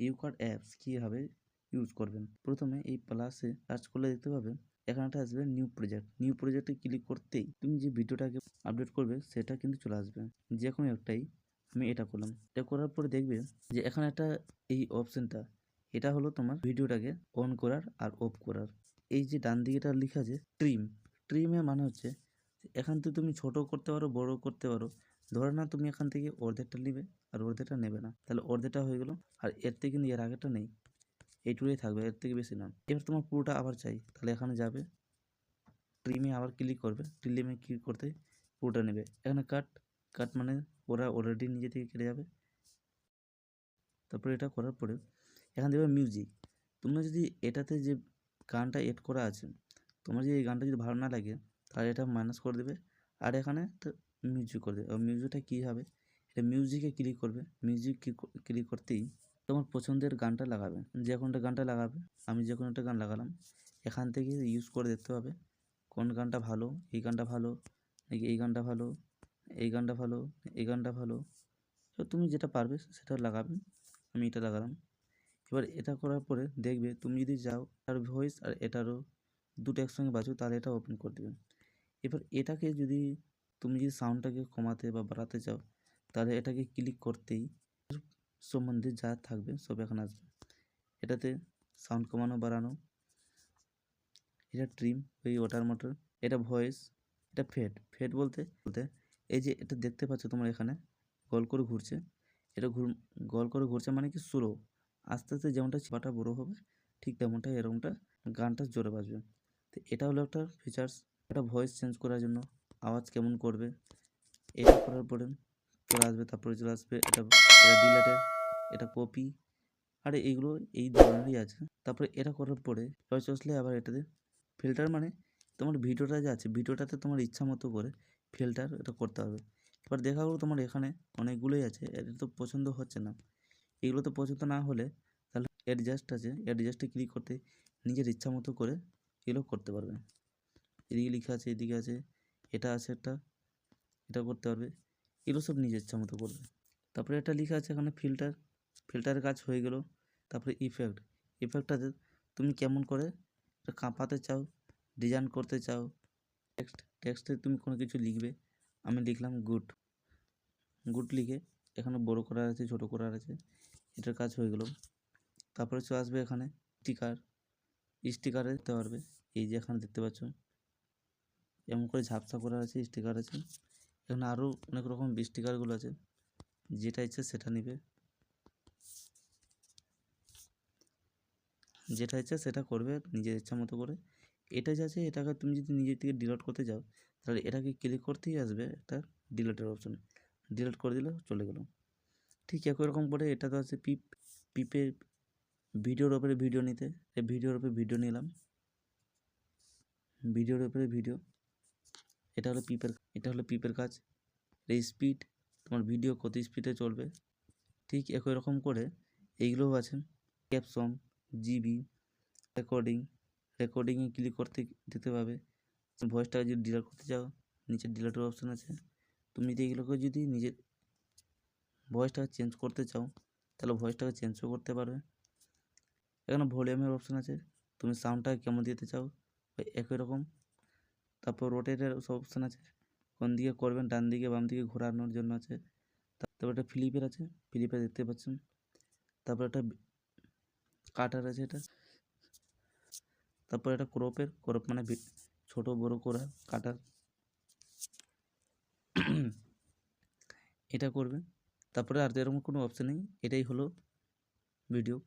ইউকার্ট apps কীভাবে use করবেন। প্রথমে এই প্লাসে সার্চ করলে দেখতে পাবেন এখানে একটা আসবে নিউ প্রজেক্ট। নিউ প্রজেক্টে ক্লিক করতেই তুমি যে ভিডিওটাকে আপলোড করবে সেটা কিন্তু চলে আসবে। যে কোনো একটাই, আমি এটা করলাম। এটা করার পরে দেখবে যে এখানে একটা এই অপশনটা, এটা হলো তোমার ভিডিওটাকে অন করার আর অফ করার। এই যে ডান দিকে এটা লেখা আছে ট্রিম। ট্রিমের মানে হচ্ছে এখান থেকে তুমি ছোট করতে পারো, বড় করতে পারো। ধরে না তুমি এখান থেকে অর্ধেকটা নেবে আর অর্ধেকটা নেবে না, তাহলে অর্ধেকটা হয়ে গেল। আর এর থেকে কিন্তু এর আগেটা নেই, এইটুকুই থাকবে, এর থেকে বেশি না। এবার তোমার পুরোটা আবার চাই, তাহলে এখানে যাবে, ট্রিমে আবার ক্লিক করবে। ট্রিমে ক্লিক করতে পুরোটা নেবে। এখানে কাট, কাট মানে ওরা অলরেডি নিজে থেকে কেটে যাবে। তারপরে এটা করার পরে এখানে দেবে মিউজিক। তোমরা যদি এটাতে যে গানটা এড করা আছে, তোমার যদি এই গানটা যদি ভালো না লাগে তাহলে এটা মাইনাস করে দেবে, আর এখানে তো মিউজিক করে দেবে। মিউজিকটা কী হবে, এটা মিউজিকে ক্লিক করবে। মিউজিক ক্লিক করতেই তোমার পছন্দের গানটা লাগাবে, যে কোনটা গানটা লাগাবে। আমি যে কোনো একটা গান লাগালাম, এখান থেকে ইউজ করে দেখতে হবে কোন গানটা ভালো। এই গানটা ভালো নাকি এই গানটা ভালো, এই গানটা ভালো, এই গানটা ভালো। তো তুমি যেটা পারবে সেটা লাগাবে। আমি এটা লাগালাম। এবার এটা করার পরে দেখবে তুমি যদি যাও আর ভয়েস আর এটারও দুটো একসঙ্গে বাজো, তাহলে এটা ওপেন করে দেবে। এবার এটাকে যদি তুমি যদি সাউন্ডটাকে কমাতে বা বাড়াতে চাও, তাহলে এটাকে ক্লিক করতেই সম্বন্ধে যা থাকবে সব এখানে আসবে। এটাতে সাউন্ড কমানো বাড়ানো, এটা ট্রিম, ওই ওটার মোটর, এটা ভয়েস, এটা ফেড। ফেড বলতে এই যে এটা দেখতে পাচ্ছ তোমার এখানে গোল করে ঘুরছে, এটা গোল করে ঘুরছে মানে কি স্লো। আস্তে আস্তে যেমনটা চিপাটা বড়ো হবে ঠিক তেমনটা এরকমটা গানটা জোরে বাজবে। তো এটা হলো একটা ফিচার্স। এটা ভয়েস চেঞ্জ করার জন্য, আওয়াজ কেমন করবে, এটা করার পরে চলে আসবে। তারপরে চলে আসবে এটা ডিলেটেড, এটা কপি, আর এইগুলো এই ধরনেরই আছে। তারপরে এটা করার পরে ভয়েস আসলে আবার এটাতে ফিল্টার, মানে তোমার ভিডিওটা যে আছে ভিডিওটাতে তোমার ইচ্ছা মতো করে ফিল্টার এটা করতে হবে। এবার দেখা গেলো তোমার এখানে অনেকগুলোই আছে, এটা তো পছন্দ হচ্ছে না। এগুলো তো পছন্দ না হলে তাহলে অ্যাডজাস্ট আছে, অ্যাডজাস্টে ক্লিক করতে নিজের ইচ্ছা মতো করে এগুলো করতে পারবে। এদিকে লেখা আছে, এদিকে আছে, এটা আছে একটা, এটা করতে পারবে। এগুলো সব নিজের ইচ্ছা মতো করবে। তারপরে এটা লেখা আছে এখানে ফিল্টার। ফিল্টারের কাজ হয়ে গেল। তারপরে ইফেক্ট। ইফেক্টটাতে তুমি কেমন করে এটা কাঁপাতে চাও, ডিজাইন করতে চাও। টেক্সটে তুমি কোনো কিছু লিখবে। আমি লিখলাম গুড। গুড লিখে এখানে বড় করার আছে, ছোট করার আছে, এটার কাজ হয়ে গেল। তারপরে চলে আসবে এখানে স্টিকার। স্টিকারে দিতে পারবে। এই যে এখানে দেখতে পাচ্ছ এমন করে ঝাপসা করা আছে, স্টিকার আছে। এখানে আরও অনেক রকম স্টিকারগুলো আছে, যেটা ইচ্ছে সেটা নিবে, যেটা ইচ্ছা সেটা করবে নিজের ইচ্ছা মতো করে। এটা যে আছে এটাকে তুমি যদি নিজের থেকে ডিলিট করতে যাও, তাহলে এটাকে ক্লিক করতেই আসবে একটা ডিলিটের অপশন। ডিলিট করে দিলে চলে গেল। ঠিক একই রকম করে এটা তো আছে পিপে ভিডিওর ওপরে ভিডিও নিতে, ভিডিওর ওপরে ভিডিও নিলাম, ভিডিওর ওপরে ভিডিও, এটা হলো পিপের কাজ। এই স্পিড, তোমার ভিডিও কত স্পিডে চলবে। ঠিক একই রকম করে এইগুলোও আছে। ক্যাপশন, জিবি, রেকর্ডিংয়ে ক্লিক করতে দিতে পাবে। ভয়েসটাকে যদি ডিলিট করতে চাও, নিচে ডিলিটের অপশান আছে। তুমি যদি এগুলোকে যদি নিজের ভয়েসটাকে চেঞ্জ করতে চাও, তাহলে ভয়েসটাকে চেঞ্জও করতে পারবে। এখানে ভলিউমের অপশান আছে, তুমি সাউন্ডটাকে কেমন দিতে চাও একই রকম। তারপর রোটেটের সব অপশান আছে, কোন দিকে করবেন, ডান দিকে বাম দিকে ঘোরানোর জন্য আছে। তারপর একটা ফ্লিপের আছে, ফ্লিপে দেখতে পাচ্ছেন। তারপর একটা কাটার আছে এটা। তারপর এটা ক্রপ মানে ছোট বড় করা কাটার, এটা করবে। তারপরে আর এরকম কোনো অপশান নেই, এটাই হলো ভিডিও।